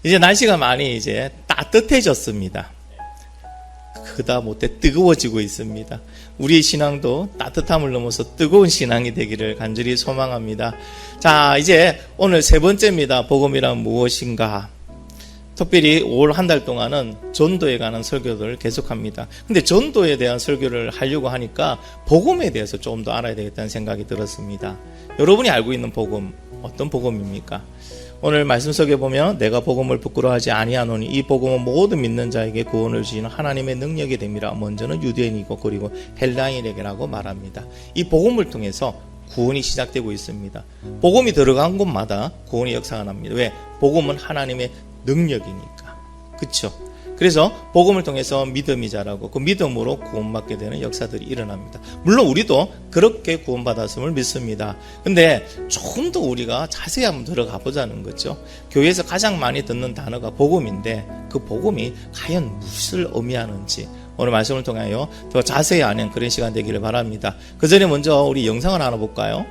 이제 날씨가 많이 이제 따뜻해졌습니다. 그다 못해 뜨거워지고 있습니다. 우리의 신앙도 따뜻함을 넘어서 뜨거운 신앙이 되기를 간절히 소망합니다. 자, 이제 오늘 세 번째입니다. 복음이란 무엇인가? 특별히 올 한 달 동안은 전도에 관한 설교를 계속합니다. 근데 전도에 대한 설교를 하려고 하니까 복음에 대해서 조금 더 알아야 되겠다는 생각이 들었습니다. 여러분이 알고 있는 복음, 어떤 복음입니까? 오늘 말씀 속에 보면 내가 복음을 부끄러워하지 아니하노니 이 복음은 모든 믿는 자에게 구원을 주시는 하나님의 능력이 됨이라. 먼저는 유대인이고 그리고 헬라인에게라고 말합니다. 이 복음을 통해서 구원이 시작되고 있습니다. 복음이 들어간 곳마다 구원의 역사가 납니다. 왜? 복음은 하나님의 능력이니까. 그렇죠? 그래서 복음을 통해서 믿음이 자라고 그 믿음으로 구원받게 되는 역사들이 일어납니다. 물론 우리도 그렇게 구원받았음을 믿습니다. 근데 조금 더 우리가 자세히 한번 들어가 보자는 거죠. 교회에서 가장 많이 듣는 단어가 복음인데 그 복음이 과연 무엇을 의미하는지 오늘 말씀을 통하여 더 자세히 아는 그런 시간 되기를 바랍니다. 그 전에 먼저 우리 영상을 하나 볼까요?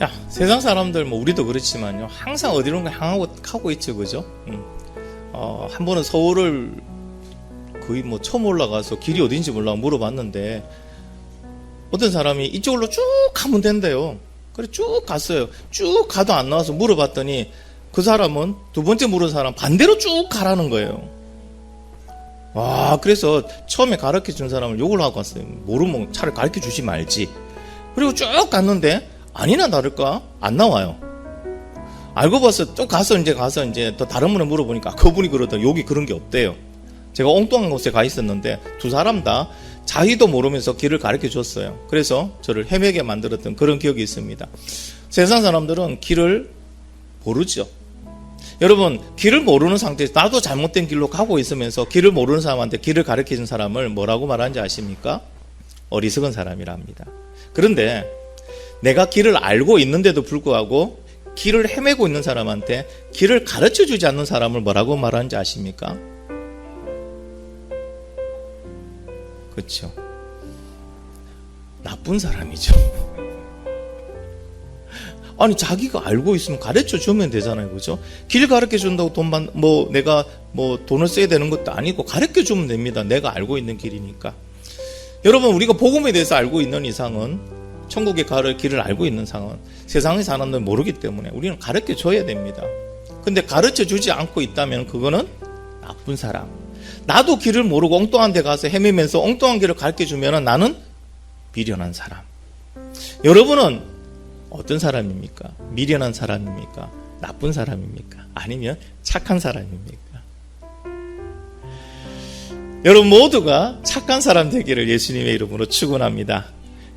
야, 세상 사람들 뭐 우리도 그렇지만요, 항상 어디론가 향하고 가고 있죠, 그죠? 한 번은 서울을 거의 뭐 처음 올라가서 길이 어딘지 몰라 물어봤는데 어떤 사람이 이쪽으로 쭉 가면 된대요. 그래 쭉 갔어요. 쭉 가도 안 나와서 물어봤더니 그 사람은 두 번째 물은 사람 반대로 쭉 가라는 거예요. 와, 그래서 처음에 가르쳐 준 사람을 욕을 하고 갔어요. 모르면 차라리 가르쳐 주지 말지. 그리고 쭉 갔는데 아니나 다를까 안 나와요. 알고 봐서 또 가서 이제 또 다른 분을 물어보니까 그분이 그러더라고요. 여기 그런 게 없대요. 제가 엉뚱한 곳에 가 있었는데 두 사람 다 자기도 모르면서 길을 가르쳐 줬어요. 그래서 저를 헤매게 만들었던 그런 기억이 있습니다. 세상 사람들은 길을 모르죠. 여러분, 길을 모르는 상태에서 나도 잘못된 길로 가고 있으면서 길을 모르는 사람한테 길을 가르쳐준 사람을 뭐라고 말하는지 아십니까? 어리석은 사람이라 합니다. 그런데 내가 길을 알고 있는데도 불구하고 길을 헤매고 있는 사람한테 길을 가르쳐주지 않는 사람을 뭐라고 말하는지 아십니까? 그렇죠. 나쁜 사람이죠. 아니, 자기가 알고 있으면 가르쳐 주면 되잖아요. 그죠? 길 가르쳐 준다고 내가 돈을 써야 되는 것도 아니고 가르쳐 주면 됩니다. 내가 알고 있는 길이니까. 여러분, 우리가 복음에 대해서 알고 있는 이상은, 천국의 길을 알고 있는 상은 세상의 사람들은 모르기 때문에 우리는 가르쳐 줘야 됩니다. 근데 가르쳐 주지 않고 있다면 그거는 나쁜 사람. 나도 길을 모르고 엉뚱한 데 가서 헤매면서 엉뚱한 길을 가르쳐 주면 나는 미련한 사람. 여러분은 어떤 사람입니까? 미련한 사람입니까? 나쁜 사람입니까? 아니면 착한 사람입니까? 여러분 모두가 착한 사람 되기를 예수님의 이름으로 축원합니다.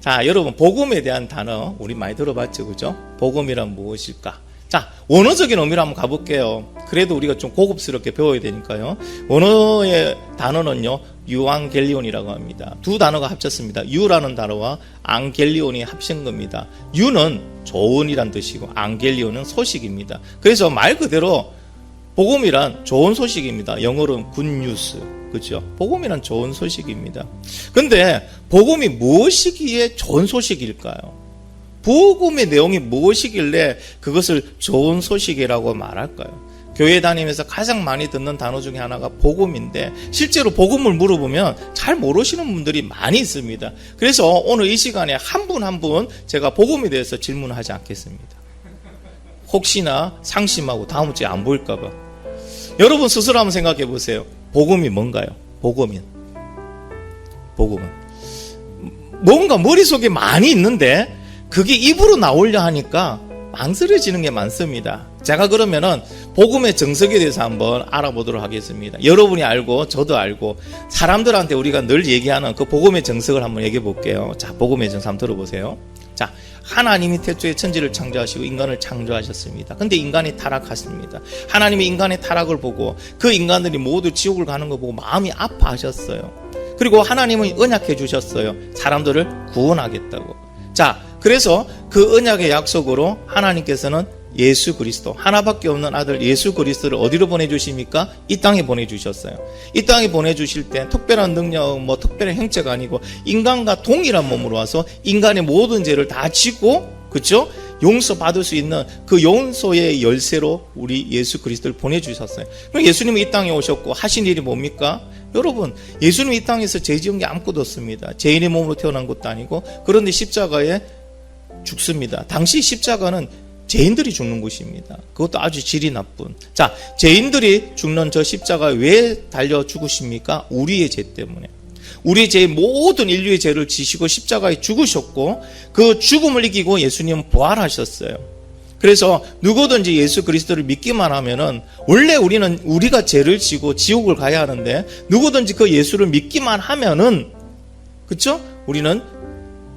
자, 여러분, 복음에 대한 단어 우리 많이 들어봤죠, 그죠? 복음이란 무엇일까? 자, 원어적인 의미로 한번 가볼게요. 그래도 우리가 좀 고급스럽게 배워야 되니까요. 원어의 단어는요, 유앙겔리온이라고 합니다. 두 단어가 합쳤습니다. 유라는 단어와 앙겔리온이 합친 겁니다. 유는 좋은이란 뜻이고 앙겔리온은 소식입니다. 그래서 말 그대로 복음이란 좋은 소식입니다. 영어로는 굿뉴스. 그렇죠? 복음이란 좋은 소식입니다. 근데 복음이 무엇이기에 좋은 소식일까요? 복음의 내용이 무엇이길래 그것을 좋은 소식이라고 말할까요? 교회 다니면서 가장 많이 듣는 단어 중에 하나가 복음인데 실제로 복음을 물어보면 잘 모르시는 분들이 많이 있습니다. 그래서 오늘 이 시간에 한 분 한 분 제가 복음에 대해서 질문하지 않겠습니다. 혹시나 상심하고 다음 주에 안 보일까 봐. 여러분 스스로 한번 생각해 보세요. 복음이 뭔가요? 복음은 뭔가 머릿속에 많이 있는데 그게 입으로 나오려 하니까 망설여지는 게 많습니다. 제가 그러면은 복음의 정석에 대해서 한번 알아보도록 하겠습니다. 여러분이 알고 저도 알고 사람들한테 우리가 늘 얘기하는 그 복음의 정석을 한번 얘기해 볼게요. 자, 복음의 정석 한번 들어보세요. 자, 하나님이 태초에 천지를 창조하시고 인간을 창조하셨습니다. 근데 인간이 타락했습니다. 하나님이 인간의 타락을 보고 그 인간들이 모두 지옥을 가는 거 보고 마음이 아파하셨어요. 그리고 하나님은 언약해 주셨어요. 사람들을 구원하겠다고. 자, 그래서 그 언약의 약속으로 하나님께서는 예수 그리스도, 하나밖에 없는 아들 예수 그리스도를 어디로 보내주십니까? 이 땅에 보내주셨어요. 이 땅에 보내주실 때 특별한 능력, 특별한 형체가 아니고 인간과 동일한 몸으로 와서 인간의 모든 죄를 다 지고, 그렇죠? 용서받을 수 있는 그 용서의 열쇠로 우리 예수 그리스도를 보내주셨어요. 그럼 예수님은 이 땅에 오셨고 하신 일이 뭡니까? 여러분, 예수님이 이 땅에서 죄 지은 게 아무것도 없습니다. 죄인의 몸으로 태어난 것도 아니고, 그런데 십자가에 죽습니다. 당시 십자가는 죄인들이 죽는 곳입니다. 그것도 아주 질이 나쁜. 자, 죄인들이 죽는 저 십자가에 왜 달려 죽으십니까? 우리의 죄 때문에. 우리의 죄, 모든 인류의 죄를 지시고 십자가에 죽으셨고 그 죽음을 이기고 예수님은 부활하셨어요. 그래서 누구든지 예수 그리스도를 믿기만 하면은, 원래 우리가 죄를 지고 지옥을 가야 하는데 누구든지 그 예수를 믿기만 하면은, 그쵸? 우리는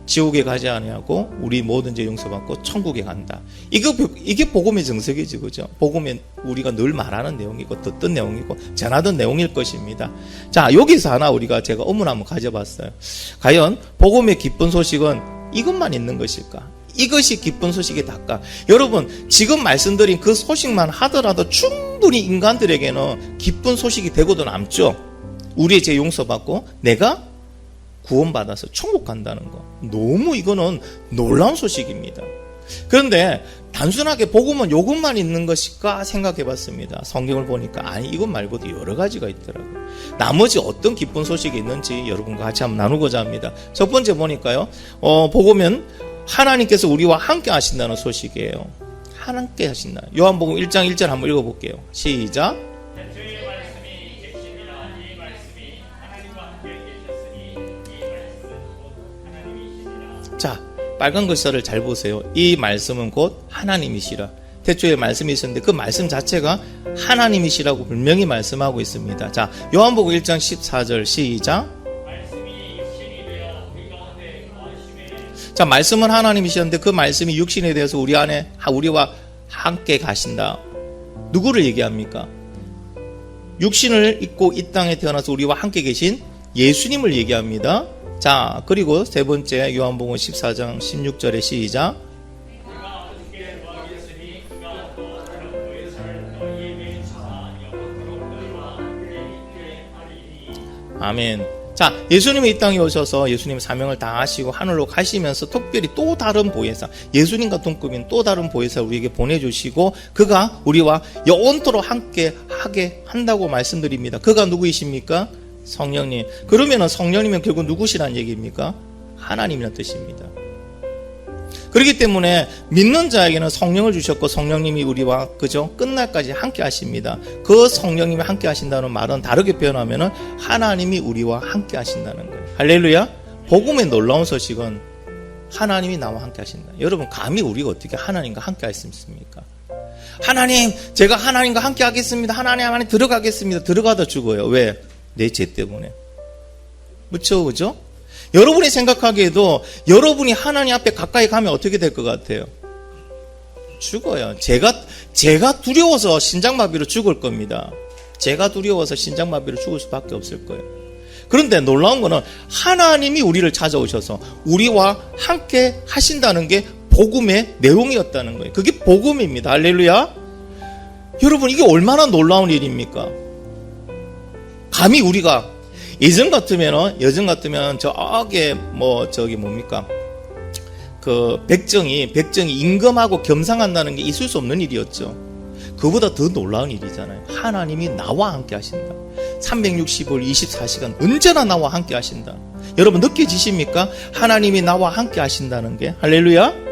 지옥에 가지 아니하고 우리 모든 죄 용서받고 천국에 간다. 이게 복음의 정석이지, 그죠? 복음에 우리가 늘 말하는 내용이고 듣던 내용이고 전하던 내용일 것입니다. 자, 여기서 하나 제가 의문 한번 가져봤어요. 과연 복음의 기쁜 소식은 이것만 있는 것일까? 이것이 기쁜 소식이 다까? 여러분, 지금 말씀드린 그 소식만 하더라도 충분히 인간들에게는 기쁜 소식이 되고도 남죠. 우리의 죄 용서받고 내가 구원받아서 천국 간다는 거. 너무 이거는 놀라운 소식입니다. 그런데 단순하게 복음은 요것만 있는 것일까 생각해 봤습니다. 성경을 보니까 아니, 이것 말고도 여러 가지가 있더라고요. 나머지 어떤 기쁜 소식이 있는지 여러분과 같이 한번 나누고자 합니다. 첫 번째 보니까요, 복음은 하나님께서 우리와 함께 하신다는 소식이에요. 함께 하신다. 요한복음 1장 1절 한번 읽어볼게요. 시작. 자, 빨간 글자를 잘 보세요. 이 말씀은 곧 하나님이시라. 태초에 말씀이 있었는데 그 말씀 자체가 하나님이시라고 분명히 말씀하고 있습니다. 자, 요한복음 1장 14절 시작. 자, 말씀은 하나님이셨는데 그 말씀이 육신에 대해서 우리와 함께 가신다. 누구를 얘기합니까? 육신을 입고 이 땅에 태어나서 우리와 함께 계신 예수님을 얘기합니다. 자, 그리고 세 번째 요한복음 14장 16절의 시작. 아멘. 자, 예수님이 이 땅에 오셔서 예수님 사명을 다 하시고 하늘로 가시면서 특별히 또 다른 보혜사, 예수님과 동급인 또 다른 보혜사 우리에게 보내주시고 그가 우리와 영원토록 함께 하게 한다고 말씀드립니다. 그가 누구이십니까? 성령님. 그러면은 성령님은 결국 누구시란 얘기입니까? 하나님이라는 뜻입니다. 그렇기 때문에 믿는 자에게는 성령을 주셨고 성령님이 우리와 그죠? 끝날까지 함께 하십니다. 그 성령님이 함께 하신다는 말은 다르게 표현하면은 하나님이 우리와 함께 하신다는 거예요. 할렐루야. 복음의 놀라운 소식은 하나님이 나와 함께 하신다. 여러분 감히 우리가 어떻게 하나님과 함께 할 수 있습니까? 하나님, 제가 하나님과 함께 하겠습니다. 하나님 안에 들어가겠습니다. 들어가다 죽어요. 왜? 내 죄 때문에. 그죠? 여러분이 생각하기에도 여러분이 하나님 앞에 가까이 가면 어떻게 될 것 같아요? 죽어요. 제가 두려워서 심장마비로 죽을 겁니다. 제가 두려워서 심장마비로 죽을 수밖에 없을 거예요. 그런데 놀라운 거는 하나님이 우리를 찾아오셔서 우리와 함께 하신다는 게 복음의 내용이었다는 거예요. 그게 복음입니다. 할렐루야. 여러분 이게 얼마나 놀라운 일입니까? 감히 우리가 예전 같으면 저게 백정이 임금하고 겸상한다는 게 있을 수 없는 일이었죠. 그보다 더 놀라운 일이잖아요. 하나님이 나와 함께 하신다. 365일 24시간 언제나 나와 함께 하신다. 여러분 느껴지십니까? 하나님이 나와 함께 하신다는 게. 할렐루야.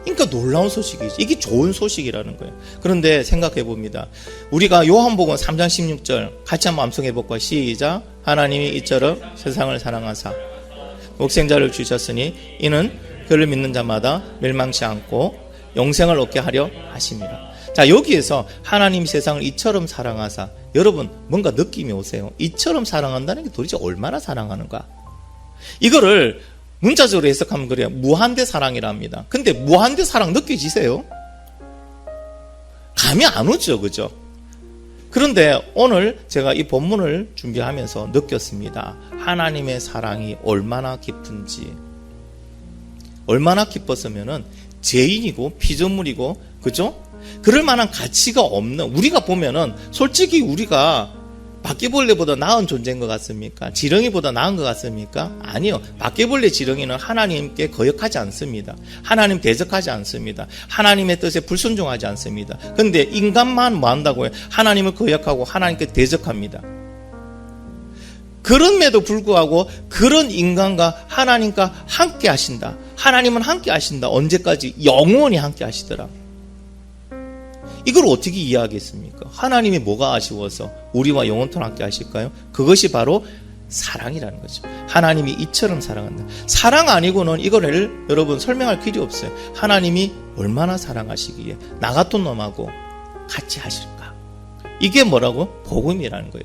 그러니까 놀라운 소식이지. 이게 좋은 소식이라는 거예요. 그런데 생각해 봅니다. 우리가 요한복음 3장 16절 같이 한번 암송해 볼까요? 시작. 하나님이 이처럼 세상을 사랑하사 독생자를 주셨으니 이는 그를 믿는 자마다 멸망치 않고 영생을 얻게 하려 하십니다. 자, 여기에서 하나님 세상을 이처럼 사랑하사, 여러분 뭔가 느낌이 오세요? 이처럼 사랑한다는 게 도대체 얼마나 사랑하는가? 이거를 문자적으로 해석하면 그래요. 무한대 사랑이랍니다. 근데 무한대 사랑 느껴지세요? 감이 안 오죠, 그죠? 그런데 오늘 제가 이 본문을 준비하면서 느꼈습니다. 하나님의 사랑이 얼마나 깊은지. 얼마나 깊었으면은 죄인이고 피조물이고, 그죠? 그럴 만한 가치가 없는, 우리가 보면은 솔직히 우리가 바퀴벌레보다 나은 존재인 것 같습니까? 지렁이보다 나은 것 같습니까? 아니요. 바퀴벌레 지렁이는 하나님께 거역하지 않습니다. 하나님 대적하지 않습니다. 하나님의 뜻에 불순종하지 않습니다. 그런데 인간만 뭐 한다고요? 하나님을 거역하고 하나님께 대적합니다. 그럼에도 불구하고 그런 인간과 하나님과 함께 하신다. 하나님은 함께 하신다. 언제까지? 영원히 함께 하시더라. 이걸 어떻게 이해하겠습니까? 하나님이 뭐가 아쉬워서 우리와 영원토록 함께 하실까요? 그것이 바로 사랑이라는 거죠. 하나님이 이처럼 사랑한다. 사랑 아니고는 이거를 여러분 설명할 필요 없어요. 하나님이 얼마나 사랑하시기에 나 같은 놈하고 같이 하실까? 이게 뭐라고? 복음이라는 거예요.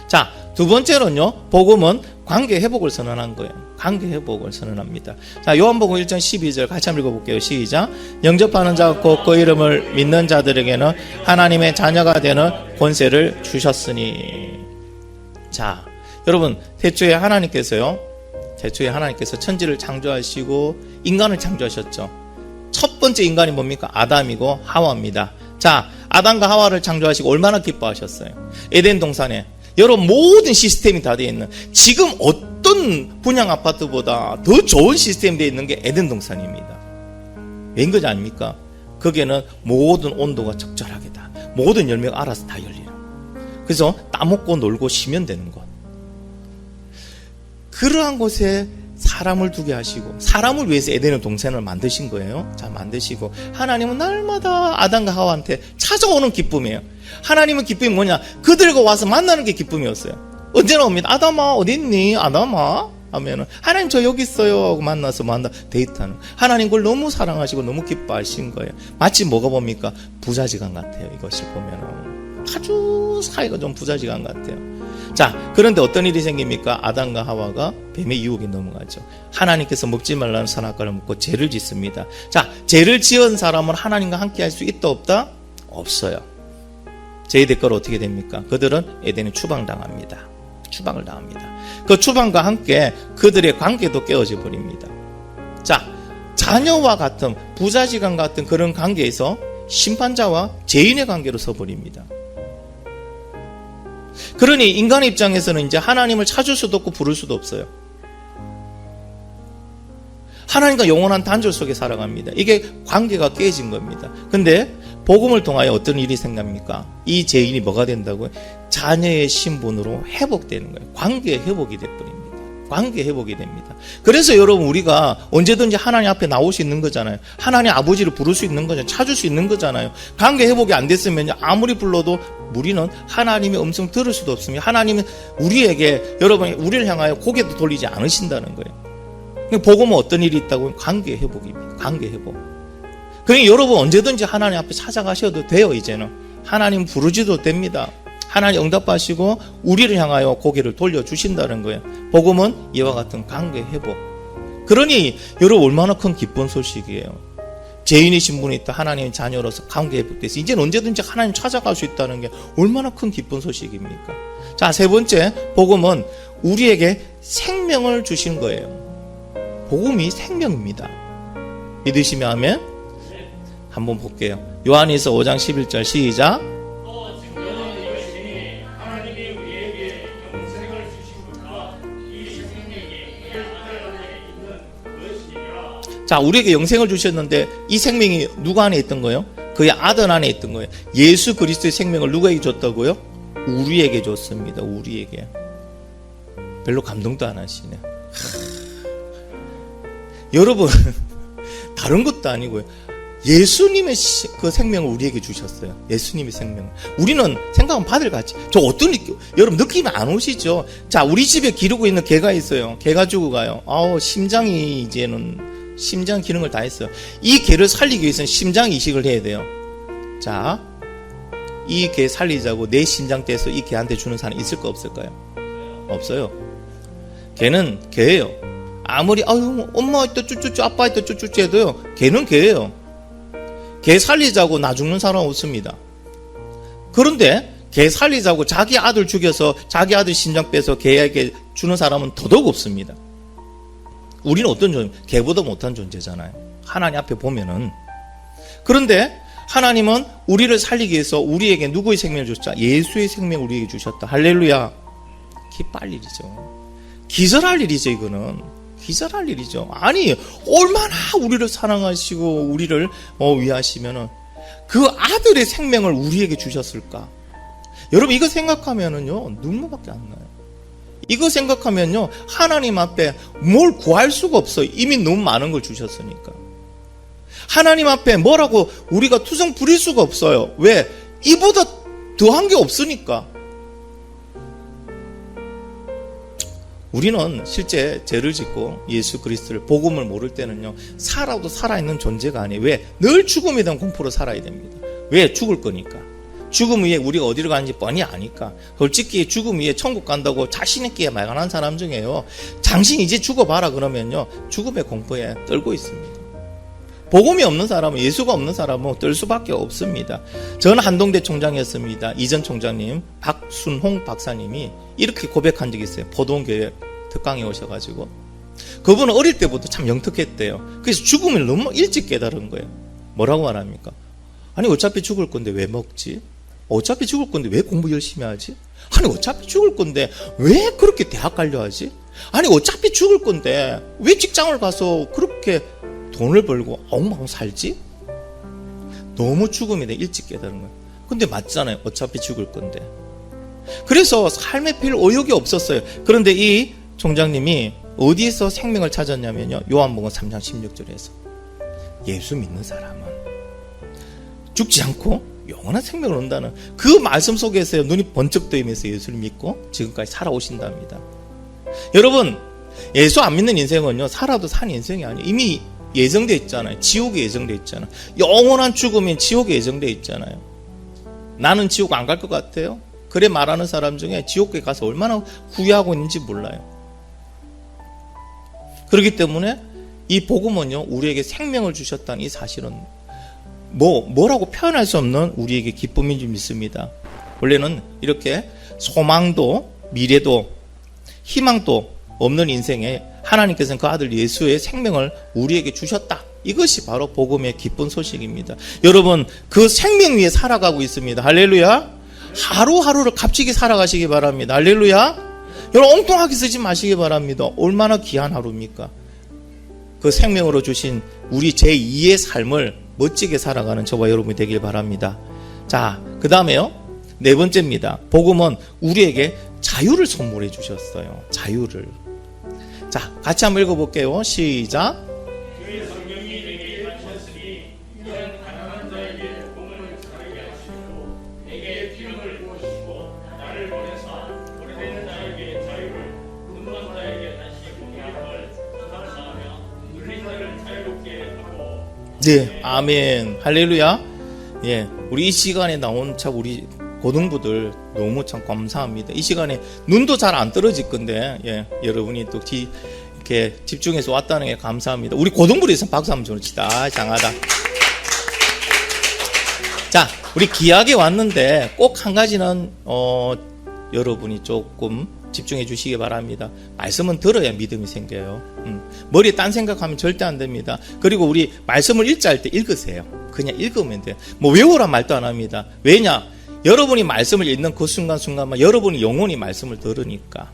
자, 두 번째로는요, 복음은 관계 회복을 선언한 거예요. 관계 회복을 선언합니다. 자, 요한복음 1장 12절 같이 한번 읽어볼게요. 시작. 영접하는 자 곧 그 이름을 믿는 자들에게는 하나님의 자녀가 되는 권세를 주셨으니. 자, 여러분 태초에 하나님께서 천지를 창조하시고 인간을 창조하셨죠. 첫 번째 인간이 뭡니까? 아담이고 하와입니다. 자, 아담과 하와를 창조하시고 얼마나 기뻐하셨어요? 에덴 동산에 여러분 모든 시스템이 다 되어 있는, 지금 어떤 분양 아파트보다 더 좋은 시스템이 되어 있는 게 에덴 동산입니다. 왜인 거지 아닙니까? 거기에는 모든 온도가 적절하게다. 모든 열매가 알아서 다 열리는. 그래서 따먹고 놀고 쉬면 되는 곳. 그러한 곳에 사람을 두게 하시고, 사람을 위해서 에덴의 동산을 만드신 거예요. 자, 만드시고 하나님은 날마다 아담과 하와한테 찾아오는 기쁨이에요. 하나님의 기쁨이 뭐냐? 그들과 와서 만나는 게 기쁨이었어요. 언제나 옵니다. 아담아 어디 있니? 아담아 하면은 하나님 저 여기 있어요 하고 만나서 데이트하는. 하나님 그걸 너무 사랑하시고 너무 기뻐하신 거예요. 마치 뭐가 봅니까? 부자지간 같아요. 이것이 보면은 아주 사이가 좀 부자지간 같아요. 자, 그런데 어떤 일이 생깁니까? 아담과 하와가 뱀의 유혹에 넘어가죠. 하나님께서 먹지 말라는 선악과를 먹고 죄를 짓습니다. 자, 죄를 지은 사람은 하나님과 함께 할 수 있다 없다? 없어요. 죄의 대가로 어떻게 됩니까? 그들은 에덴에 추방당합니다. 추방을 당합니다. 그 추방과 함께 그들의 관계도 깨어져 버립니다. 자, 자녀와 같은 부자지간 같은 그런 관계에서 심판자와 죄인의 관계로 서버립니다. 그러니 인간의 입장에서는 이제 하나님을 찾을 수도 없고 부를 수도 없어요. 하나님과 영원한 단절 속에 살아갑니다. 이게 관계가 깨진 겁니다. 근데 복음을 통하여 어떤 일이 생깁니까? 이 죄인이 뭐가 된다고요? 자녀의 신분으로 회복되는 거예요. 관계 회복이 돼버립니다. 관계 회복이 됩니다. 그래서 여러분 우리가 언제든지 하나님 앞에 나올 수 있는 거잖아요. 하나님 아버지를 부를 수 있는 거잖아요. 찾을 수 있는 거잖아요. 관계 회복이 안 됐으면 아무리 불러도 우리는 하나님의 음성 들을 수도 없습니다. 하나님은 우리에게 여러분이 우리를 향하여 고개도 돌리지 않으신다는 거예요. 복음은 어떤 일이 있다고요? 관계 회복입니다. 관계 회복. 그러니까 여러분 언제든지 하나님 앞에 찾아가셔도 돼요. 이제는 하나님 부르지도 됩니다. 하나님 응답하시고 우리를 향하여 고개를 돌려주신다는 거예요. 복음은 이와 같은 관계 회복. 그러니 여러분 얼마나 큰 기쁜 소식이에요. 죄인의 신분이 있다. 하나님의 자녀로서 관계 회복돼서 이제는 언제든지 하나님 찾아갈 수 있다는 게 얼마나 큰 기쁜 소식입니까? 자, 세 번째, 복음은 우리에게 생명을 주신 거예요. 복음이 생명입니다. 믿으시면 아멘? 한번 볼게요. 요한일서 5장 11절 시작. 자, 우리에게 영생을 주셨는데 이 생명이 누구 안에 있던 거예요? 그의 아들 안에 있던 거예요. 예수 그리스도의 생명을 누구에게 줬다고요? 우리에게 줬습니다. 우리에게. 별로 감동도 안 하시네. 여러분 다른 것도 아니고요. 예수님의 그 생명을 우리에게 주셨어요. 예수님의 생명. 우리는 생각하면 바들같이. 저 어떤 여러분 느낌이 안 오시죠? 자, 우리 집에 기르고 있는 개가 있어요. 개가 죽어가요. 심장이 이제는 심장 기능을 다 했어요. 이 개를 살리기 위해서는 심장 이식을 해야 돼요. 자, 이 개 살리자고 내 심장 떼서 이 개한테 주는 사람 있을까 없을까요? 없어요. 개는 개예요. 아무리 엄마 있다 쭈쭈쭈 아빠 있다 쭈쭈쭈 해도요. 개는 개예요. 개 살리자고 나 죽는 사람 없습니다. 그런데 개 살리자고 자기 아들 죽여서 자기 아들 심장 빼서 개에게 주는 사람은 더더욱 없습니다. 우리는 어떤 존재? 개보다 못한 존재잖아요. 하나님 앞에 보면은. 그런데 하나님은 우리를 살리기 위해서 우리에게 누구의 생명을 주셨다? 예수의 생명을 우리에게 주셨다. 할렐루야. 기뻐할 일이죠. 기절할 일이죠. 이거는 기절할 일이죠. 아니 얼마나 우리를 사랑하시고 우리를 위하시면은 그 아들의 생명을 우리에게 주셨을까? 여러분 이거 생각하면은요 눈물밖에 안 나요. 이거 생각하면요 하나님 앞에 뭘 구할 수가 없어요. 이미 너무 많은 걸 주셨으니까. 하나님 앞에 뭐라고 우리가 투정 부릴 수가 없어요. 왜? 이보다 더한 게 없으니까. 우리는 실제 죄를 짓고 예수 그리스도를 복음을 모를 때는요 살아도 살아있는 존재가 아니에요. 왜? 늘 죽음에 대한 공포로 살아야 됩니다. 왜? 죽을 거니까. 죽음 위에 우리가 어디로 가는지 뻔히 아니까. 솔직히 죽음 위에 천국 간다고 자신 있게 말하는 사람 중에요 당신 이제 죽어봐라 그러면요 죽음의 공포에 떨고 있습니다. 복음이 없는 사람은 예수가 없는 사람은 뜰 수밖에 없습니다. 저는 한동대 총장이었습니다. 이전 총장님 박순홍 박사님이 이렇게 고백한 적이 있어요. 포도원교회 특강에 오셔가지고 그분은 어릴 때부터 참 영특했대요. 그래서 죽음을 너무 일찍 깨달은 거예요. 뭐라고 말합니까? 아니 어차피 죽을 건데 왜 먹지? 어차피 죽을 건데 왜 공부 열심히 하지? 아니 어차피 죽을 건데 왜 그렇게 대학 가려 하지? 아니 어차피 죽을 건데 왜 직장을 가서 그렇게 돈을 벌고 엉망 살지? 너무 죽음에 대해 일찍 깨달은 거예요. 근데 맞잖아요. 어차피 죽을 건데. 그래서 삶에 별 의욕이 없었어요. 그런데 이 총장님이 어디에서 생명을 찾았냐면요. 요한복음 3장 16절에서 예수 믿는 사람은 죽지 않고 영원한 생명을 얻는다는 그 말씀 속에서 눈이 번쩍 뜨이면서 예수를 믿고 지금까지 살아오신답니다. 여러분 예수 안 믿는 인생은요 살아도 사는 인생이 아니에요. 이미 예정되어 있잖아요. 지옥에 예정되어 있잖아요. 영원한 죽음인 지옥에 예정되어 있잖아요. 나는 지옥 안 갈 것 같아요? 그래 말하는 사람 중에 지옥에 가서 얼마나 후회하고 있는지 몰라요. 그렇기 때문에 이 복음은요, 우리에게 생명을 주셨다는 이 사실은 뭐라고 표현할 수 없는 우리에게 기쁨인지 믿습니다. 원래는 이렇게 소망도 미래도 희망도 없는 인생에 하나님께서는 그 아들 예수의 생명을 우리에게 주셨다. 이것이 바로 복음의 기쁜 소식입니다. 여러분, 그 생명 위에 살아가고 있습니다. 할렐루야. 하루하루를 값지게 살아가시기 바랍니다. 할렐루야. 여러분, 엉뚱하게 쓰지 마시기 바랍니다. 얼마나 귀한 하루입니까? 그 생명으로 주신 우리 제2의 삶을 멋지게 살아가는 저와 여러분이 되길 바랍니다. 자, 그 다음에요, 네 번째입니다. 복음은 우리에게 자유를 선물해 주셨어요. 자유를. 자, 같이 한번 읽어볼게요. 시작. 그의 성령이 내게 임하셨으니 이는 가난한 자에게 복음을 전하게 하시고 내게 기름을 부으시고 나를 보내사 오래된 자에게 자유를 눈먼 자에게 다시 보게 함을 선포하며 눌린 자를 자유롭게 하고. 네, 아멘. 할렐루야. 예, 우리 이 시간에 나온 참 우리 고등부들 너무 참 감사합니다. 이 시간에 눈도 잘 안 떨어질 건데, 예, 여러분이 또 이렇게 집중해서 왔다는 게 감사합니다. 우리 고등부에 있으면 박수 한번 쳐줍시다. 아, 장하다. 자, 우리 귀하게 왔는데 꼭 한 가지는 여러분이 조금 집중해 주시기 바랍니다. 말씀은 들어야 믿음이 생겨요. 머리에 딴 생각하면 절대 안 됩니다. 그리고 우리 말씀을 읽자 할 때 읽으세요. 그냥 읽으면 돼요. 뭐 외우란 말도 안 합니다. 왜냐? 여러분이 말씀을 읽는 그 순간순간만 여러분이 영원히 말씀을 들으니까.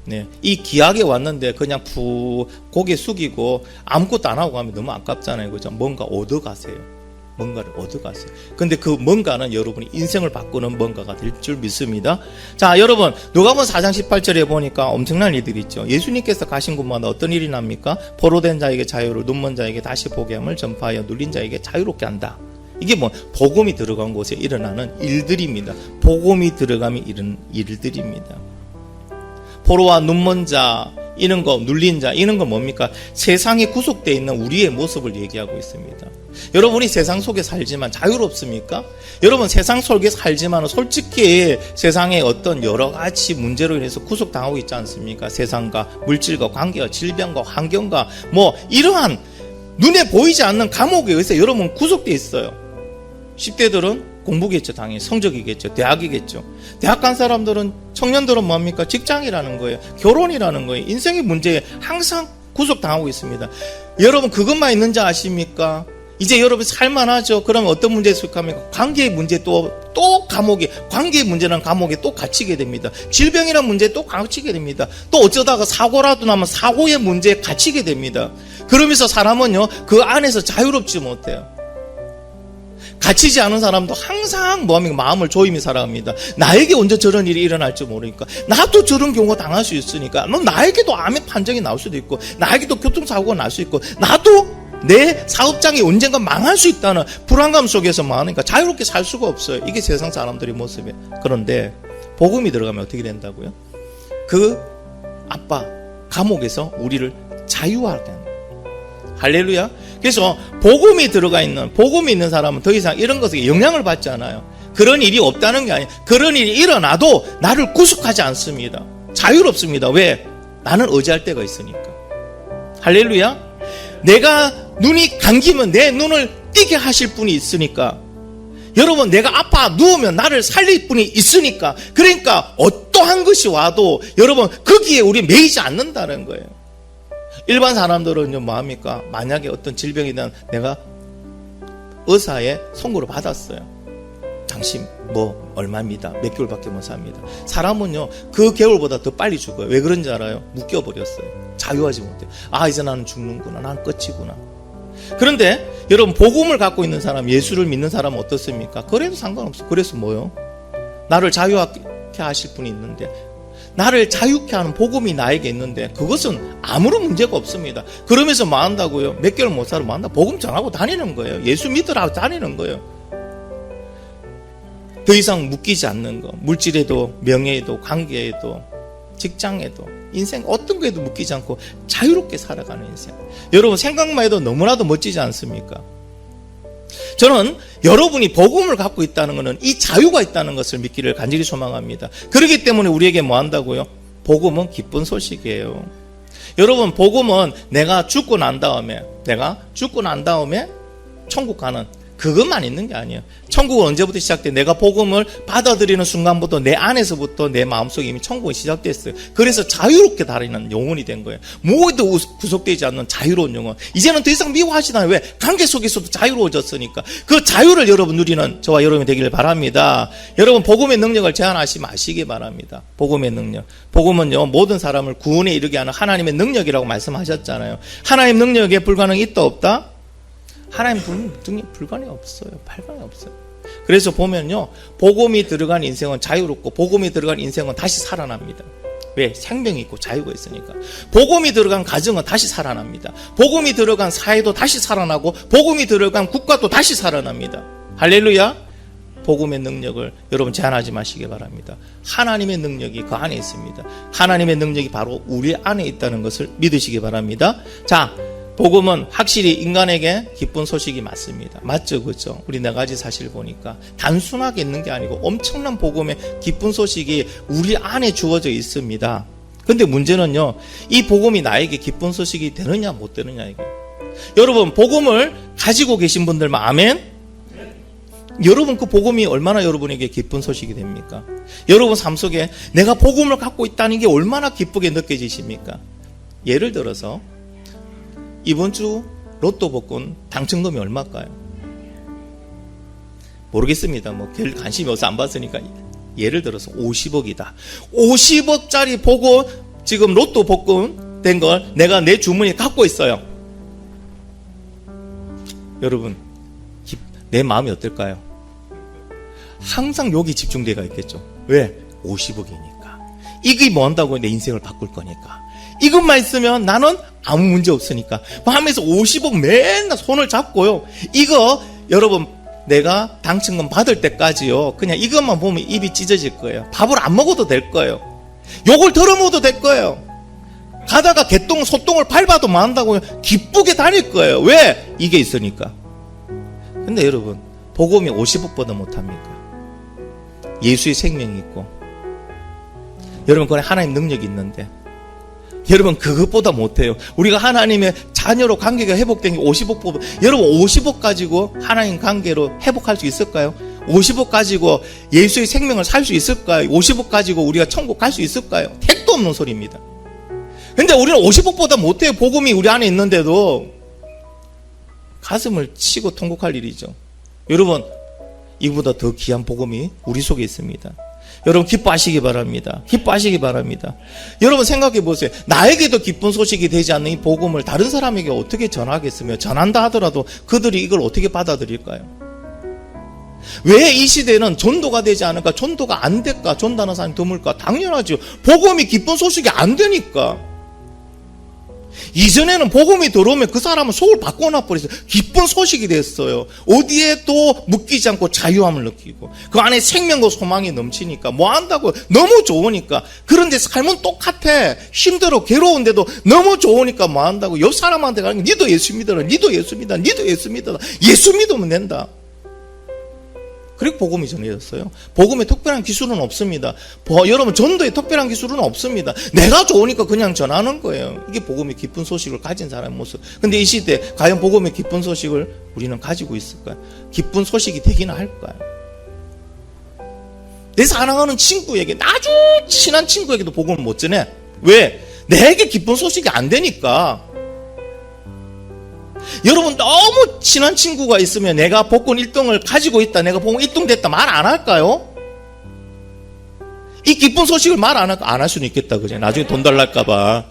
네, 이 귀하게 왔는데 그냥 푹 고개 숙이고 아무것도 안 하고 가면 너무 아깝잖아요. 그죠? 뭔가 얻어가세요. 뭔가를 얻어가세요. 근데 그 뭔가는 여러분이 인생을 바꾸는 뭔가가 될 줄 믿습니다. 자, 여러분, 누가복음 4장 18절에 보니까 엄청난 일들이 있죠. 예수님께서 가신 곳마다 어떤 일이 납니까? 포로된 자에게 자유를, 눈먼 자에게 다시 보게 함을 전파하여 눌린 자에게 자유롭게 한다. 이게 뭐 복음이 들어간 곳에 일어나는 일들입니다. 복음이 들어가면 이런 일들입니다. 포로와 눈먼 자, 이런 거, 눌린 자, 이런 건 뭡니까? 세상에 구속되어 있는 우리의 모습을 얘기하고 있습니다. 여러분이 세상 속에 살지만 자유롭습니까? 여러분, 세상 속에 살지만 솔직히 세상에 어떤 여러 가지 문제로 인해서 구속당하고 있지 않습니까? 세상과 물질과 관계와 질병과 환경과 뭐 이러한 눈에 보이지 않는 감옥에 의해서 여러분 구속되어 있어요. 10대들은 공부겠죠. 당연히 성적이겠죠. 대학이겠죠. 대학 간 사람들은, 청년들은 뭡니까? 직장이라는 거예요. 결혼이라는 거예요. 인생의 문제에 항상 구속당하고 있습니다. 여러분, 그것만 있는지 아십니까? 이제 여러분 살만하죠. 그러면 어떤 문제에 속합니까? 관계의 문제, 또 감옥에, 관계의 문제는 감옥에 또 갇히게 됩니다. 질병이라는 문제에 또 갇히게 됩니다. 또 어쩌다가 사고라도 나면 사고의 문제에 갇히게 됩니다. 그러면서 사람은요, 그 안에서 자유롭지 못해요. 갇히지 않은 사람도 항상 마음을 조임히 살아갑니다. 나에게 언제 저런 일이 일어날지 모르니까, 나도 저런 경우가 당할 수 있으니까, 나에게도 암의 판정이 나올 수도 있고, 나에게도 교통사고가 날 수 있고, 나도 내 사업장이 언젠가 망할 수 있다는 불안감 속에서 많으니까 자유롭게 살 수가 없어요. 이게 세상 사람들의 모습이에요. 그런데 복음이 들어가면 어떻게 된다고요? 그 아빠 감옥에서 우리를 자유하게 하는 거예요. 할렐루야. 그래서 복음이 있는 사람은 더 이상 이런 것에 영향을 받지 않아요. 그런 일이 없다는 게 아니에요. 그런 일이 일어나도 나를 구속하지 않습니다. 자유롭습니다. 왜? 나는 의지할 데가 있으니까. 할렐루야. 내가 눈이 감기면 내 눈을 뜨게 하실 분이 있으니까. 여러분, 내가 아파 누우면 나를 살릴 분이 있으니까. 그러니까 어떠한 것이 와도 여러분 거기에 우리 매이지 않는다는 거예요. 일반 사람들은 뭐합니까? 만약에 어떤 질병이든 내가 의사의 선고를 받았어요. 당신 뭐 얼마입니다. 몇 개월밖에 못 삽니다. 사람은요, 그 개월보다 더 빨리 죽어요. 왜 그런지 알아요? 묶여버렸어요. 자유하지 못해요. 아, 이제 나는 죽는구나. 나는 끝이구나. 그런데 여러분, 복음을 갖고 있는 사람, 예수를 믿는 사람은 어떻습니까? 그래도 상관없어. 그래서 뭐요? 나를 자유하게 하실 분이 있는데, 나를 자유케 하는 복음이 나에게 있는데 그것은 아무런 문제가 없습니다. 그러면서 뭐 한다고요? 몇 개월 못 살아 뭐 한다? 복음 전하고 다니는 거예요. 예수 믿으라고 다니는 거예요. 더 이상 묶이지 않는 거. 물질에도, 명예에도, 관계에도, 직장에도, 인생 어떤 거에도 묶이지 않고 자유롭게 살아가는 인생. 여러분, 생각만 해도 너무나도 멋지지 않습니까? 저는 여러분이 복음을 갖고 있다는 것은 이 자유가 있다는 것을 믿기를 간절히 소망합니다. 그렇기 때문에 우리에게 뭐 한다고요? 복음은 기쁜 소식이에요. 여러분, 복음은 내가 죽고 난 다음에 천국 가는 그것만 있는 게 아니에요. 천국은 언제부터 시작돼? 내가 복음을 받아들이는 순간부터 내 안에서부터 내 마음속에 이미 천국이 시작됐어요. 그래서 자유롭게 다니는 영혼이 된 거예요. 모두 구속되지 않는 자유로운 영혼. 이제는 더 이상 미워하지 않아요. 왜? 관계 속에서도 자유로워졌으니까. 그 자유를 여러분 누리는 저와 여러분이 되기를 바랍니다. 여러분, 복음의 능력을 제한하지 마시기 바랍니다. 복음의 능력. 복음은요, 모든 사람을 구원에 이르게 하는 하나님의 능력이라고 말씀하셨잖아요. 하나님 능력에 불가능이 있다 없다? 하나님 능력 불가능이 없어요. 발광이 없어요. 그래서 보면요, 복음이 들어간 인생은 자유롭고 복음이 들어간 인생은 다시 살아납니다. 왜? 생명이 있고 자유가 있으니까. 복음이 들어간 가정은 다시 살아납니다. 복음이 들어간 사회도 다시 살아나고 복음이 들어간 국가도 다시 살아납니다. 할렐루야. 복음의 능력을 여러분 제한하지 마시기 바랍니다. 하나님의 능력이 그 안에 있습니다. 하나님의 능력이 바로 우리 안에 있다는 것을 믿으시기 바랍니다. 자, 복음은 확실히 인간에게 기쁜 소식이 맞습니다. 맞죠? 그렇죠? 우리 네 가지 사실 보니까 단순하게 있는 게 아니고 엄청난 복음의 기쁜 소식이 우리 안에 주어져 있습니다. 근데 문제는요, 이 복음이 나에게 기쁜 소식이 되느냐 못 되느냐 이게. 여러분, 복음을 가지고 계신 분들만 아멘? 여러분, 그 복음이 얼마나 여러분에게 기쁜 소식이 됩니까? 여러분 삶 속에 내가 복음을 갖고 있다는 게 얼마나 기쁘게 느껴지십니까? 예를 들어서 이번 주 로또 복권 당첨금이 얼마일까요? 모르겠습니다. 뭐 별 관심이 없어 안 봤으니까. 예를 들어서 50억이다. 50억짜리 보고 지금 로또 복권 된 걸 내가 내 주머니에 갖고 있어요. 여러분, 내 마음이 어떨까요? 항상 여기 집중되어 있겠죠. 왜? 50억이니까. 이게 뭐 한다고? 내 인생을 바꿀 거니까. 이것만 있으면 나는 아무 문제 없으니까 하면서 50억 맨날 손을 잡고요. 이거 여러분, 내가 당첨금 받을 때까지요, 그냥 이것만 보면 입이 찢어질 거예요. 밥을 안 먹어도 될 거예요. 욕을 들어 먹어도 될 거예요. 가다가 개똥 소똥을 밟아도 만다고요. 기쁘게 다닐 거예요. 왜? 이게 있으니까. 근데 여러분, 복음이 50억보다 못합니까? 예수의 생명이 있고, 여러분, 그건 하나님 능력이 있는데, 여러분, 그것보다 못해요. 우리가 하나님의 자녀로 관계가 회복된 게 50억보다. 여러분, 50억 가지고 하나님 관계로 회복할 수 있을까요? 50억 가지고 예수의 생명을 살 수 있을까요? 50억 가지고 우리가 천국 갈 수 있을까요? 택도 없는 소리입니다. 근데 우리는 50억보다 못해요. 복음이 우리 안에 있는데도. 가슴을 치고 통곡할 일이죠. 여러분, 이보다 더 귀한 복음이 우리 속에 있습니다. 여러분, 기뻐하시기 바랍니다. 기뻐하시기 바랍니다. 여러분, 생각해 보세요. 나에게도 기쁜 소식이 되지 않는 이 복음을 다른 사람에게 어떻게 전하겠으며, 전한다 하더라도 그들이 이걸 어떻게 받아들일까요? 왜 이 시대는 전도가 되지 않을까? 전도가 안 될까? 전도하는 사람이 드물까? 당연하죠. 복음이 기쁜 소식이 안 되니까. 이전에는 복음이 들어오면 그 사람은 속을 바꿔놔 버렸어요. 기쁜 소식이 됐어요. 어디에 또 묶이지 않고 자유함을 느끼고, 그 안에 생명과 소망이 넘치니까 뭐 한다고요? 너무 좋으니까. 그런데 삶은 똑같아. 힘들어, 괴로운데도 너무 좋으니까 뭐 한다고? 옆 사람한테 가는 게, 니도 예수 믿어라, 니도 예수 믿어라, 니도 예수 믿어라. 예수 믿으면 된다. 그리고 복음이 전해졌어요. 복음에 특별한 기술은 없습니다. 여러분, 전도에 특별한 기술은 없습니다. 내가 좋으니까 그냥 전하는 거예요. 이게 복음의 기쁜 소식을 가진 사람의 모습. 근데 이 시대 과연 복음의 기쁜 소식을 우리는 가지고 있을까요? 기쁜 소식이 되기는 할까요? 내 사랑하는 친구에게, 아주 친한 친구에게도 복음을 못 전해. 왜? 내게 기쁜 소식이 안 되니까. 여러분, 너무 친한 친구가 있으면 내가 복권 1등을 가지고 있다, 내가 복권 1등 됐다 말 안 할까요? 이 기쁜 소식을 말 안 할까? 안 할 수는 있겠다, 그죠? 나중에 돈 달랄까봐.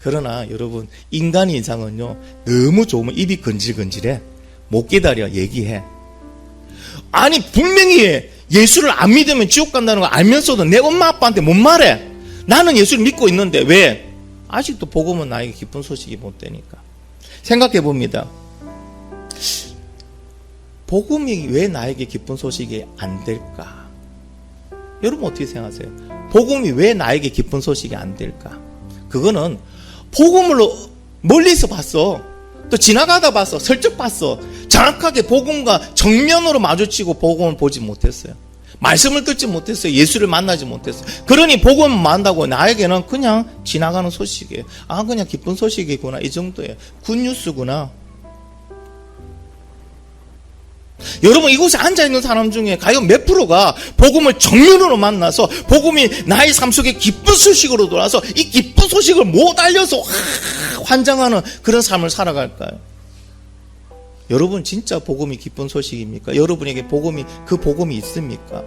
그러나 여러분, 인간의 인상은요, 너무 좋으면 입이 건질건질해. 못 기다려, 얘기해. 아니, 분명히 예수를 안 믿으면 지옥 간다는 거 알면서도 내 엄마 아빠한테 못 말해. 나는 예수를 믿고 있는데. 왜? 아직도 복음은 나에게 기쁜 소식이 못 되니까. 생각해 봅니다. 복음이 왜 나에게 기쁜 소식이 안 될까? 여러분, 어떻게 생각하세요? 복음이 왜 나에게 기쁜 소식이 안 될까? 그거는 복음을 멀리서 봤어. 또 지나가다 봤어. 슬쩍 봤어. 정확하게 복음과 정면으로 마주치고 복음을 보지 못했어요. 말씀을 듣지 못했어요. 예수를 만나지 못했어요. 그러니 복음을 만나고 나에게는 그냥 지나가는 소식이에요. 아, 그냥 기쁜 소식이구나, 이 정도예요. 굿뉴스구나. 여러분, 이곳에 앉아있는 사람 중에 과연 몇 프로가 복음을 정면으로 만나서 복음이 나의 삶 속에 기쁜 소식으로 돌아서 이 기쁜 소식을 못 알려서 환장하는 그런 삶을 살아갈까요? 여러분, 진짜 복음이 기쁜 소식입니까? 여러분에게 그 복음이 있습니까?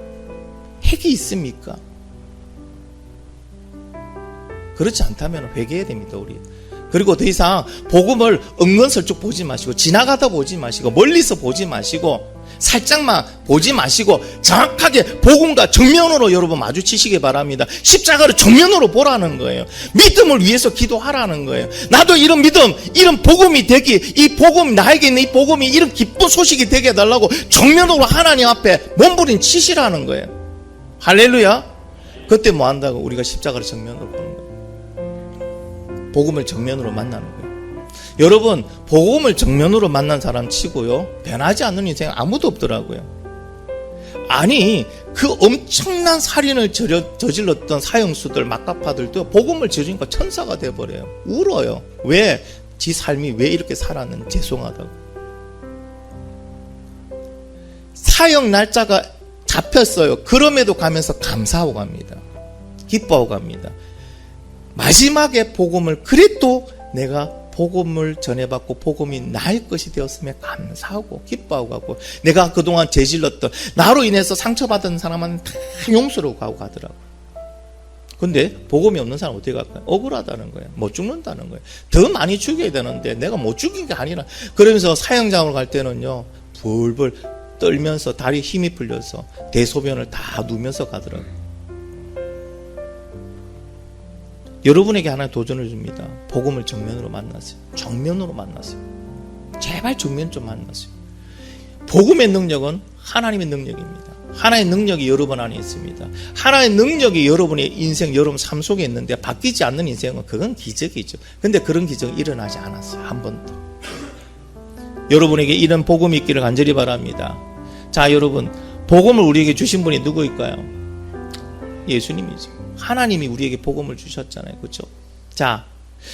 핵이 있습니까? 그렇지 않다면 회개해야 됩니다, 우리. 그리고 더 이상 복음을 은근슬쩍 보지 마시고, 지나가다 보지 마시고, 멀리서 보지 마시고, 살짝만 보지 마시고 정확하게 복음과 정면으로 여러분 마주치시기 바랍니다. 십자가를 정면으로 보라는 거예요. 믿음을 위해서 기도하라는 거예요. 나도 이런 믿음, 이런 복음이 되기, 이 복음, 나에게 있는 이 복음이 이런 기쁜 소식이 되게 해달라고 정면으로 하나님 앞에 몸부림 치시라는 거예요. 할렐루야. 그때 뭐 한다고? 우리가 십자가를 정면으로 보는 거예요. 복음을 정면으로 만나는 거예요. 여러분, 복음을 정면으로 만난 사람 치고요, 변하지 않는 인생 아무도 없더라고요. 아니, 그 엄청난 살인을 저질렀던 사형수들, 막가파들도 복음을 저지르니까 천사가 돼버려요. 울어요. 왜? 지 삶이 왜 이렇게 살았는지 죄송하다고. 사형 날짜가 잡혔어요. 그럼에도 가면서 감사하고 갑니다. 기뻐하고 갑니다. 마지막에 복음을, 그래도 내가 복음을 전해받고 복음이 나의 것이 되었음에 감사하고 기뻐하고 가고, 내가 그동안 죄질렀던, 나로 인해서 상처받은 사람은 다 용서로 가고 가더라고요. 근데 복음이 없는 사람 어떻게 갈까요? 억울하다는 거예요. 못 죽는다는 거예요. 더 많이 죽여야 되는데 내가 못 죽인 게 아니라, 그러면서 사형장으로 갈 때는요, 불불 떨면서 다리 힘이 풀려서 대소변을 다 누면서 가더라고요. 여러분에게 하나의 도전을 줍니다. 복음을 정면으로 만나세요. 정면으로 만나세요. 제발 정면 좀 만나세요. 복음의 능력은 하나님의 능력입니다. 하나의 능력이 여러분 안에 있습니다. 하나의 능력이 여러분의 인생, 여러분 삶 속에 있는데 바뀌지 않는 인생은 그건 기적이죠. 근데 그런 기적이 일어나지 않았어요. 한 번도. 여러분에게 이런 복음이 있기를 간절히 바랍니다. 자, 여러분, 복음을 우리에게 주신 분이 누구일까요? 예수님이죠. 하나님이 우리에게 복음을 주셨잖아요. 그렇죠? 자,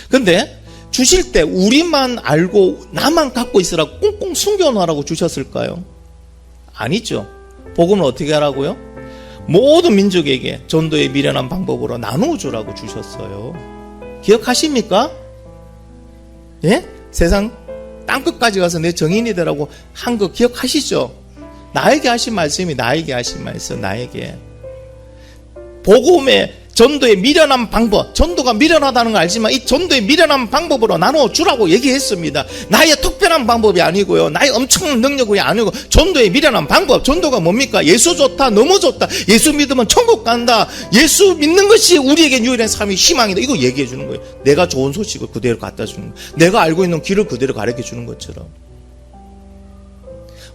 근데 주실 때 우리만 알고 나만 갖고 있으라고 꽁꽁 숨겨놓으라고 주셨을까요? 아니죠. 복음을 어떻게 하라고요? 모든 민족에게 전도의 미련한 방법으로 나누어 주라고 주셨어요. 기억하십니까? 예? 세상 땅끝까지 가서 내 정인이 되라고 한 거 기억하시죠? 나에게 하신 말씀이 나에게 하신 말씀, 나에게. 복음의 전도의 미련한 방법, 전도가 미련하다는 걸 알지만 이 전도의 미련한 방법으로 나누어 주라고 얘기했습니다. 나의 특별한 방법이 아니고요, 나의 엄청난 능력이 아니고 전도의 미련한 방법. 전도가 뭡니까? 예수 좋다, 너무 좋다, 예수 믿으면 천국 간다, 예수 믿는 것이 우리에게 유일한 삶의 희망이다, 이거 얘기해 주는 거예요. 내가 좋은 소식을 그대로 갖다 주는 거예요. 내가 알고 있는 길을 그대로 가르쳐 주는 것처럼.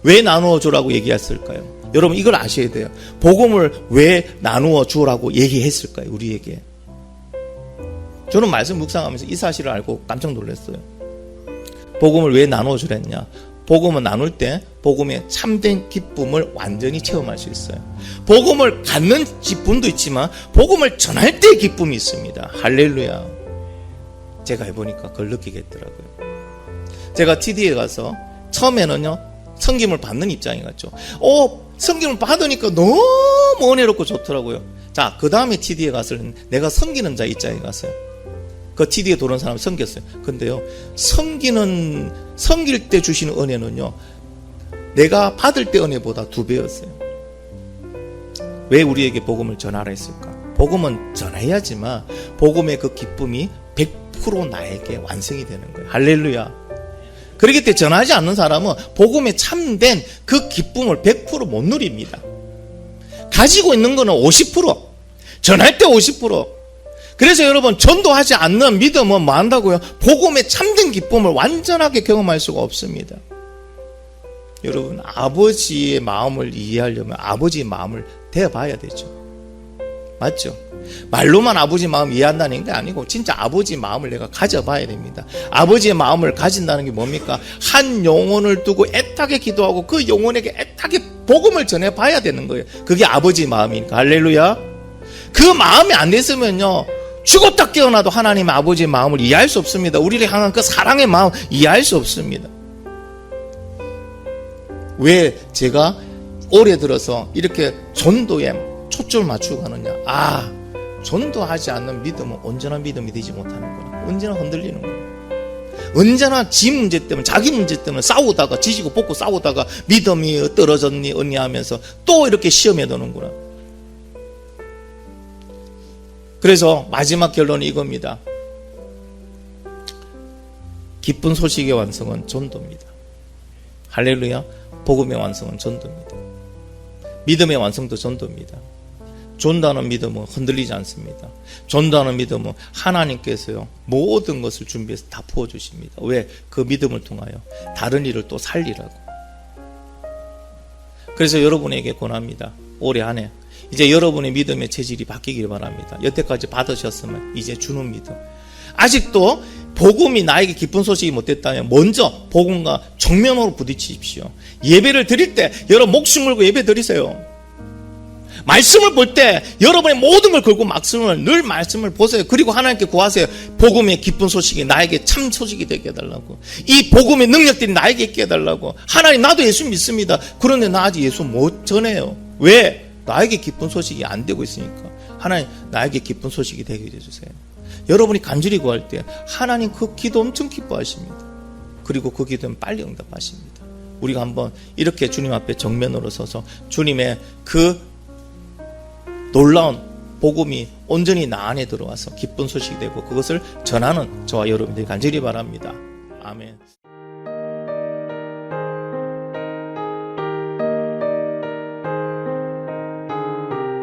왜 나누어 주라고 얘기했을까요? 여러분, 이걸 아셔야 돼요. 복음을 왜 나누어 주라고 얘기했을까요? 우리에게. 저는 말씀 묵상하면서 이 사실을 알고 깜짝 놀랐어요. 복음을 왜 나누어 주랬냐? 복음을 나눌 때 복음의 참된 기쁨을 완전히 체험할 수 있어요. 복음을 갖는 기쁨도 있지만 복음을 전할 때의 기쁨이 있습니다. 할렐루야. 제가 해보니까 그걸 느끼겠더라고요. 제가 TD에 가서 처음에는요, 성김을 받는 입장이 갔죠. 성김을 받으니까 너무 은혜롭고 좋더라고요. 자, 그 다음에 TD에 가서는 내가 섬기는 자 입장에 갔어요. 그 TD에 들어온 사람 섬겼어요. 근데요, 섬길 때 주시는 은혜는요, 내가 받을 때 은혜보다 2배였어요. 왜 우리에게 복음을 전하라 했을까? 복음은 전해야지만 복음의 그 기쁨이 100% 나에게 완성이 되는 거예요. 할렐루야. 그렇기 때문에 전하지 않는 사람은 복음에 참된 그 기쁨을 100% 못 누립니다. 가지고 있는 거는 50%, 전할 때 50%. 그래서 여러분, 전도하지 않는 믿음은 뭐 한다고요? 복음의 참된 기쁨을 완전하게 경험할 수가 없습니다. 여러분, 아버지의 마음을 이해하려면 아버지의 마음을 대봐야 되죠. 맞죠? 말로만 아버지 마음 이해한다는 게 아니고 진짜 아버지 마음을 내가 가져봐야 됩니다. 아버지의 마음을 가진다는 게 뭡니까? 한 영혼을 두고 애타게 기도하고 그 영혼에게 애타게 복음을 전해봐야 되는 거예요. 그게 아버지 마음이니까. 할렐루야. 그 마음이 안 됐으면요, 죽었다 깨어나도 하나님의 아버지의 마음을 이해할 수 없습니다. 우리를 향한 그 사랑의 마음 이해할 수 없습니다. 왜 제가 올해 들어서 이렇게 전도에 초점을 맞추고 가느냐? 전도하지 않는 믿음은 언제나 믿음이 되지 못하는구나. 언제나 흔들리는구나. 언제나 지 문제 때문에, 자기 문제 때문에 싸우다가, 지지고 볶고 싸우다가 믿음이 떨어졌니 언니 하면서 또 이렇게 시험에 드는구나. 그래서 마지막 결론이 이겁니다. 기쁜 소식의 완성은 전도입니다. 할렐루야. 복음의 완성은 전도입니다. 믿음의 완성도 전도입니다. 전도하는 믿음은 흔들리지 않습니다. 전도하는 믿음은 하나님께서요, 모든 것을 준비해서 다 부어주십니다. 왜? 그 믿음을 통하여 다른 일을 또 살리라고. 그래서 여러분에게 권합니다. 올해 안에 이제 여러분의 믿음의 체질이 바뀌길 바랍니다. 여태까지 받으셨으면 이제 주는 믿음. 아직도 복음이 나에게 기쁜 소식이 못됐다면 먼저 복음과 정면으로 부딪히십시오. 예배를 드릴 때 여러분 목숨 걸고 예배 드리세요. 말씀을 볼 때 여러분의 모든 걸 걸고 늘 말씀을 보세요. 그리고 하나님께 구하세요. 복음의 기쁜 소식이 나에게 참 소식이 되게 해달라고. 이 복음의 능력들이 나에게 있게 해달라고. 하나님, 나도 예수 믿습니다. 그런데 나 아직 예수 못 전해요. 왜? 나에게 기쁜 소식이 안 되고 있으니까. 하나님, 나에게 기쁜 소식이 되게 해주세요. 여러분이 간절히 구할 때 하나님 그 기도 엄청 기뻐하십니다. 그리고 그 기도는 빨리 응답하십니다. 우리가 한번 이렇게 주님 앞에 정면으로 서서 주님의 그 놀라운 복음이 온전히 나 안에 들어와서 기쁜 소식이 되고 그것을 전하는 저와 여러분들이 간절히 바랍니다. 아멘.